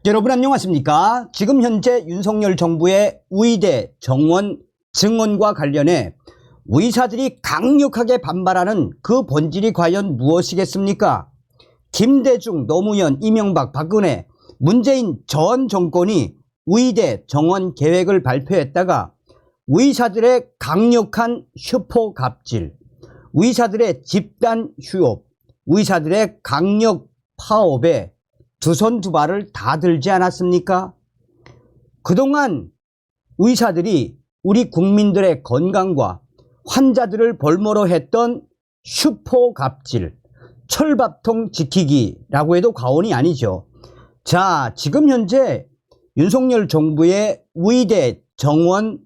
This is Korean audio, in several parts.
여러분 안녕하십니까? 지금 현재 윤석열 정부의 의대 정원 증원과 관련해 의사들이 강력하게 반발하는 그 본질이 과연 무엇이겠습니까? 김대중, 노무현, 이명박, 박근혜, 문재인 전 정권이 의대 정원 계획을 발표했다가 의사들의 강력한 슈퍼갑질, 의사들의 집단 휴업, 의사들의 강력 파업에 두 손 두 발을 다 들지 않았습니까? 그동안 의사들이 우리 국민들의 건강과 환자들을 볼모로 했던 슈퍼갑질, 철밥통 지키기라고 해도 과언이 아니죠. 자, 지금 현재 윤석열 정부의 의대 정원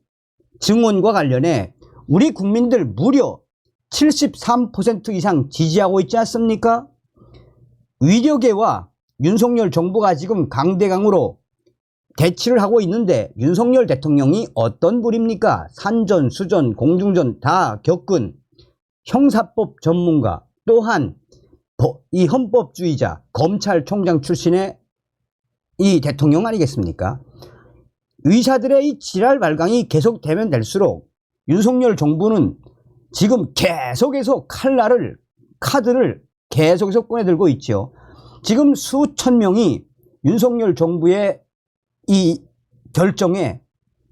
증원과 관련해 우리 국민들 무려 73% 이상 지지하고 있지 않습니까? 의료계와 윤석열 정부가 지금 강대강으로 대치를 하고 있는데 윤석열 대통령이 어떤 분입니까? 산전, 수전, 공중전 다 겪은 형사법 전문가, 또한 이 헌법주의자, 검찰총장 출신의 이 대통령 아니겠습니까? 의사들의 이 지랄 발광이 계속되면 될수록 윤석열 정부는 지금 계속해서 카드를 계속해서 꺼내들고 있죠. 지금 수천 명이 윤석열 정부의 이 결정에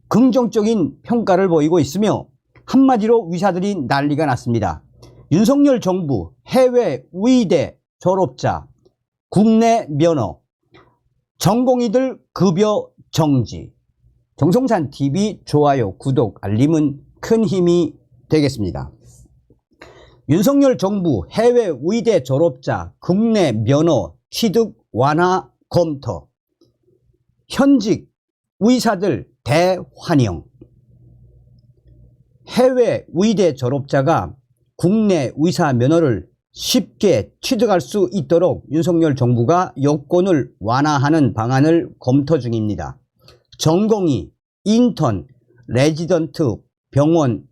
긍정적인 평가를 보이고 있으며 한마디로 의사들이 난리가 났습니다. 윤석열 정부 해외 의대 졸업자 국내 면허, 전공의들 급여 정지. 정성찬TV 좋아요, 구독, 알림은 큰 힘이 되겠습니다. 윤석열 정부 해외 의대 졸업자 국내 면허 취득 완화 검토. 현직 의사들 대환영. 해외 의대 졸업자가 국내 의사 면허를 쉽게 취득할 수 있도록 윤석열 정부가 요건을 완화하는 방안을 검토 중입니다. 전공의, 인턴, 레지던트, 병원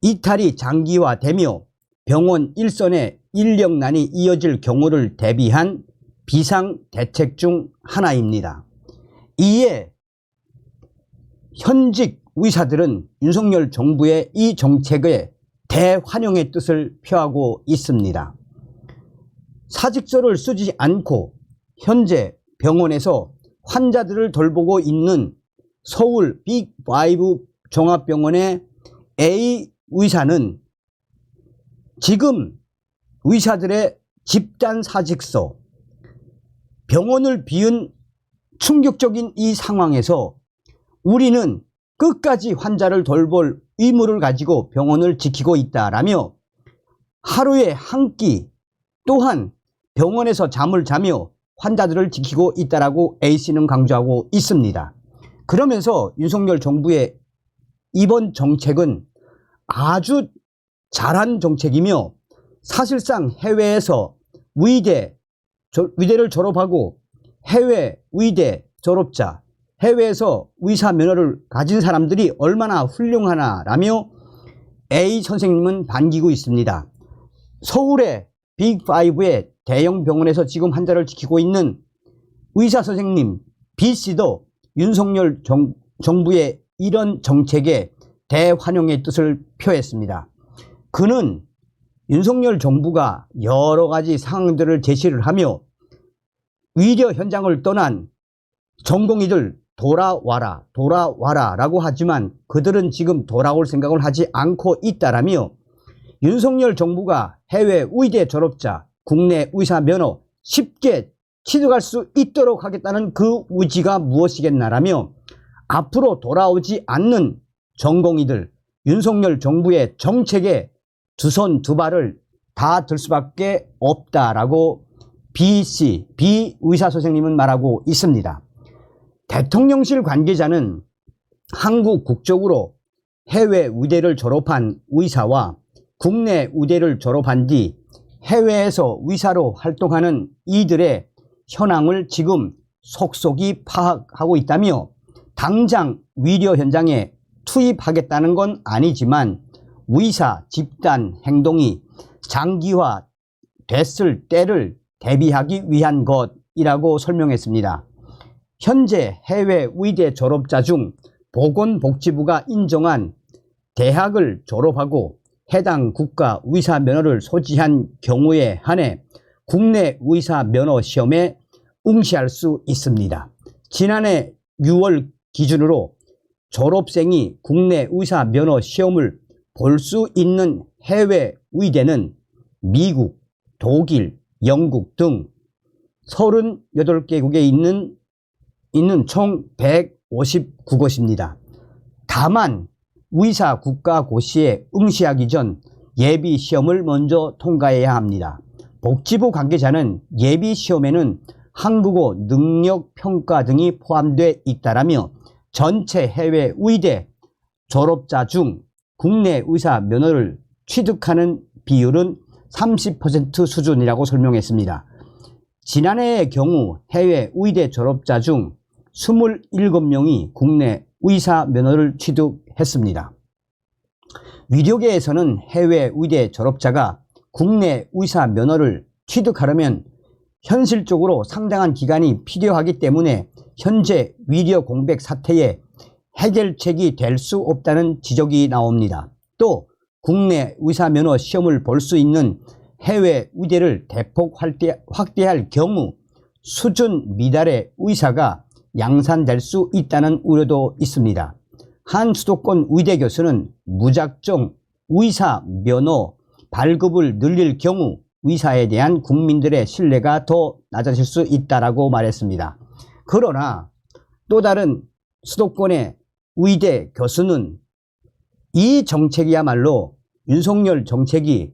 이탈이 장기화되며 병원 일선에 인력난이 이어질 경우를 대비한 비상대책 중 하나입니다. 이에 현직 의사들은 윤석열 정부의 이 정책에 대환영의 뜻을 표하고 있습니다. 사직서를 쓰지 않고 현재 병원에서 환자들을 돌보고 있는 서울 빅5 종합병원의 A 의사는 지금 의사들의 집단 사직서, 병원을 비운 충격적인 이 상황에서 우리는 끝까지 환자를 돌볼 의무를 가지고 병원을 지키고 있다라며 하루에 한 끼 또한 병원에서 잠을 자며 환자들을 지키고 있다라고 A씨는 강조하고 있습니다. 그러면서 윤석열 정부의 이번 정책은 아주 잘한 정책이며 사실상 해외에서 의대를 졸업하고 해외 의대 졸업자, 해외에서 의사 면허를 가진 사람들이 얼마나 훌륭하나라며 A 선생님은 반기고 있습니다. 서울의 빅5의 대형 병원에서 지금 환자를 지키고 있는 의사 선생님 B씨도 윤석열 정부의 이런 정책에 대환영의 뜻을 표했습니다. 그는 윤석열 정부가 여러 가지 상황들을 제시를 하며 의료 현장을 떠난 전공의들 돌아와라 라고 하지만 그들은 지금 돌아올 생각을 하지 않고 있다라며 윤석열 정부가 해외 의대 졸업자 국내 의사 면허 쉽게 취득할 수 있도록 하겠다는 그 의지가 무엇이겠나라며 앞으로 돌아오지 않는 전공의들 윤석열 정부의 정책에 두 손 두 발을 다 들 수밖에 없다라고 B 의사 선생님은 말하고 있습니다. 대통령실 관계자는 한국 국적으로 해외 의대를 졸업한 의사와 국내 의대를 졸업한 뒤 해외에서 의사로 활동하는 이들의 현황을 지금 속속이 파악하고 있다며 당장 의료 현장에 투입하겠다는 건 아니지만 의사 집단 행동이 장기화 됐을 때를 대비하기 위한 것이라고 설명했습니다. 현재 해외 의대 졸업자 중 보건복지부가 인정한 대학을 졸업하고 해당 국가 의사 면허를 소지한 경우에 한해 국내 의사 면허 시험에 응시할 수 있습니다. 지난해 6월 기준으로 졸업생이 국내 의사 면허 시험을 볼 수 있는 해외 의대는 미국, 독일, 영국 등 38개국에 있는 총 159곳입니다. 다만 의사 국가고시에 응시하기 전 예비시험을 먼저 통과해야 합니다. 복지부 관계자는 예비시험에는 한국어 능력평가 등이 포함되어 있다라며 전체 해외 의대 졸업자 중 국내 의사 면허를 취득하는 비율은 30% 수준이라고 설명했습니다. 지난해의 경우 해외 의대 졸업자 중 27명이 국내 의사 면허를 취득했습니다. 의료계에서는 해외 의대 졸업자가 국내 의사 면허를 취득하려면 현실적으로 상당한 기간이 필요하기 때문에 현재 의료 공백 사태에 해결책이 될 수 없다는 지적이 나옵니다. 또 국내 의사 면허 시험을 볼 수 있는 해외 의대를 대폭 확대할 경우 수준 미달의 의사가 양산될 수 있다는 우려도 있습니다. 한 수도권 의대 교수는 무작정 의사 면허 발급을 늘릴 경우 의사에 대한 국민들의 신뢰가 더 낮아질 수 있다라고 말했습니다. 그러나 또 다른 수도권의 의대 교수는 이 정책이야말로 윤석열 정책이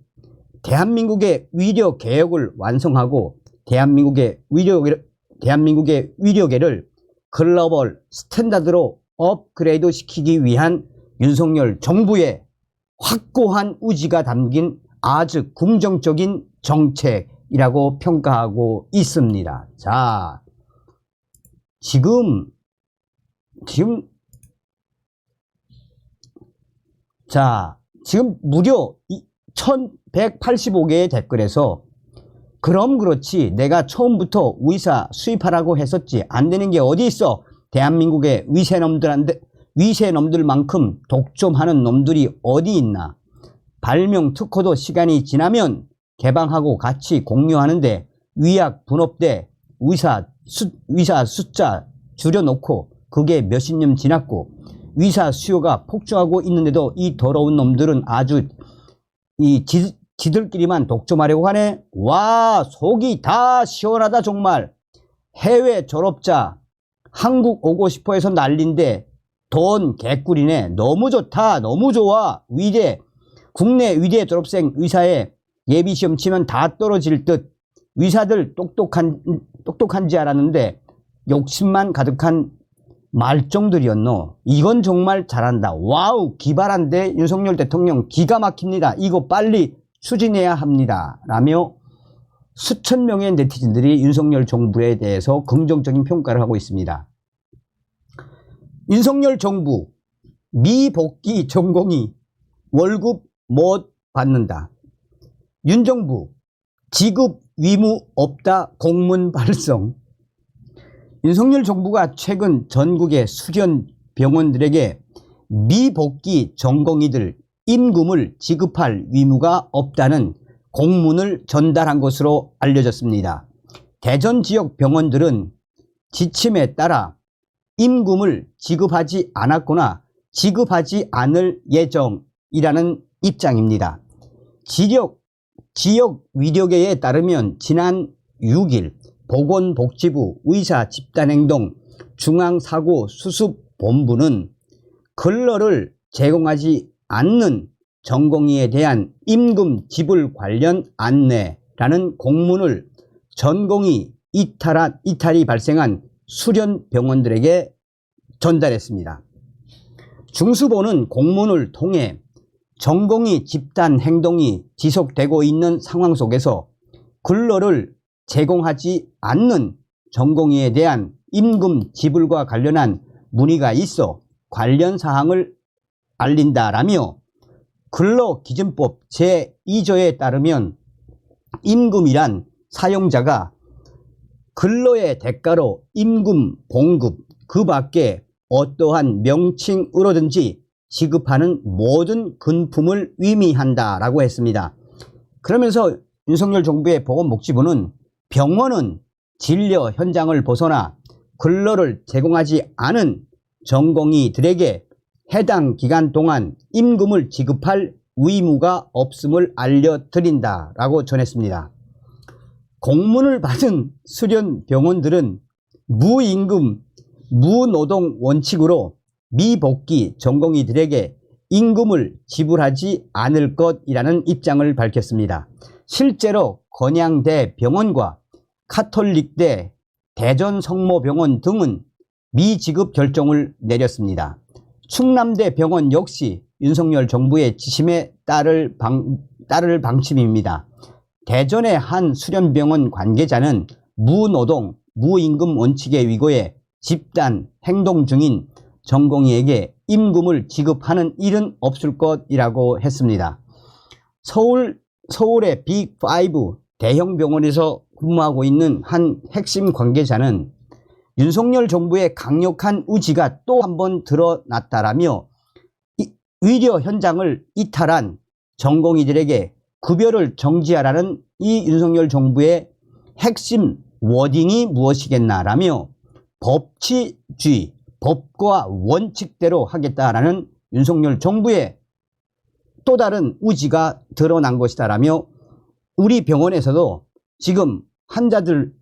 대한민국의 의료 개혁을 완성하고 대한민국의 의료계를 글로벌 스탠다드로 업그레이드 시키기 위한 윤석열 정부의 확고한 의지가 담긴 아주 긍정적인 정책이라고 평가하고 있습니다. 자, 지금 무려 1185개의 댓글에서 그럼 그렇지 내가 처음부터 의사 수입하라고 했었지 안 되는 게 어디 있어, 대한민국의 위세놈들만큼 독점하는 놈들이 어디 있나, 발명 특허도 시간이 지나면 개방하고 같이 공유하는데 위약 분업돼 의사 숫자 줄여놓고 그게 몇십 년 지났고 의사 수요가 폭증하고 있는데도 이 더러운 놈들은 아주 지들끼리만 독점하려고 하네. 와, 속이 다 시원하다 정말. 해외 졸업자 한국 오고 싶어 해서 난린데 돈 개꿀이네. 너무 좋다, 너무 좋아. 국내 의대 졸업생 의사에 예비시험 치면 다 떨어질 듯. 의사들 똑똑한지 알았는데 욕심만 가득한 말종들이었노. 이건 정말 잘한다. 와우, 기발한데 윤석열 대통령 기가 막힙니다. 이거 빨리 추진해야 합니다. 라며 수천 명의 네티즌들이 윤석열 정부에 대해서 긍정적인 평가를 하고 있습니다. 윤석열 정부 미복귀 전공의 월급 못 받는다. 윤 정부 지급 의무 없다 공문 발송. 윤석열 정부가 최근 전국의 수련 병원들에게 미복귀 전공의들 임금을 지급할 의무가 없다는 공문을 전달한 것으로 알려졌습니다. 대전 지역 병원들은 지침에 따라 임금을 지급하지 않았거나 지급하지 않을 예정이라는 입장입니다. 지역 의료계에 따르면 지난 6일 보건복지부 의사집단행동 중앙사고수습본부는 근로를 제공하지 않는 전공의에 대한 임금 지불 관련 안내라는 공문을 전공의 이탈이 발생한 수련 병원들에게 전달했습니다. 중수본은 공문을 통해 전공의 집단 행동이 지속되고 있는 상황 속에서 근로를 제공하지 않는 전공의에 대한 임금 지불과 관련한 문의가 있어 관련 사항을 알린다라며 근로기준법 제2조에 따르면 임금이란 사용자가 근로의 대가로 임금, 봉급, 그 밖에 어떠한 명칭으로든지 지급하는 모든 근품을 의미한다라고 했습니다. 그러면서 윤석열 정부의 보건복지부는 병원은 진료 현장을 벗어나 근로를 제공하지 않은 전공의들에게 해당 기간 동안 임금을 지급할 의무가 없음을 알려드린다라고 전했습니다. 공문을 받은 수련 병원들은 무임금, 무노동 원칙으로 미복귀 전공의들에게 임금을 지불하지 않을 것이라는 입장을 밝혔습니다. 실제로 건양대 병원과 카톨릭대 대전성모병원 등은 미지급 결정을 내렸습니다. 충남대 병원 역시 윤석열 정부의 지침에 따를 방침입니다. 대전의 한 수련병원 관계자는 무노동, 무임금 원칙에 위고해 집단 행동 중인 전공의에게 임금을 지급하는 일은 없을 것이라고 했습니다. 서울의 빅5 대형 병원에서 근무하고 있는 한 핵심 관계자는 윤석열 정부의 강력한 의지가 또 한 번 드러났다라며 의료 현장을 이탈한 전공의들에게 급여를 정지하라는 이 윤석열 정부의 핵심 워딩이 무엇이겠나라며 법치주의, 법과 원칙대로 하겠다라는 윤석열 정부의 또 다른 의지가 드러난 것이다라며 우리 병원에서도 지금 환자들을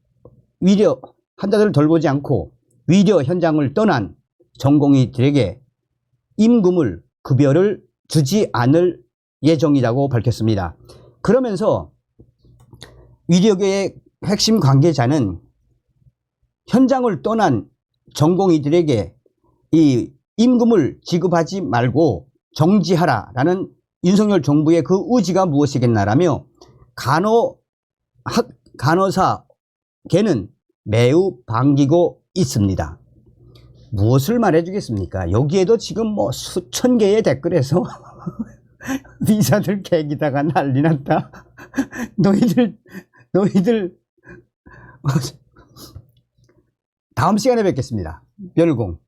돌보지 않고 의료 현장을 떠난 전공의들에게 임금을, 급여를 주지 않을 예정이라고 밝혔습니다. 그러면서 의료계의 핵심 관계자는 현장을 떠난 전공의들에게 이 임금을 지급하지 말고 정지하라라는 윤석열 정부의 그 의지가 무엇이겠나라며 간호사계는 매우 반기고 있습니다. 무엇을 말해주겠습니까? 여기에도 지금 뭐 수천 개의 댓글에서 의사들 개기다가 난리 났다. 너희들 다음 시간에 뵙겠습니다. 별공.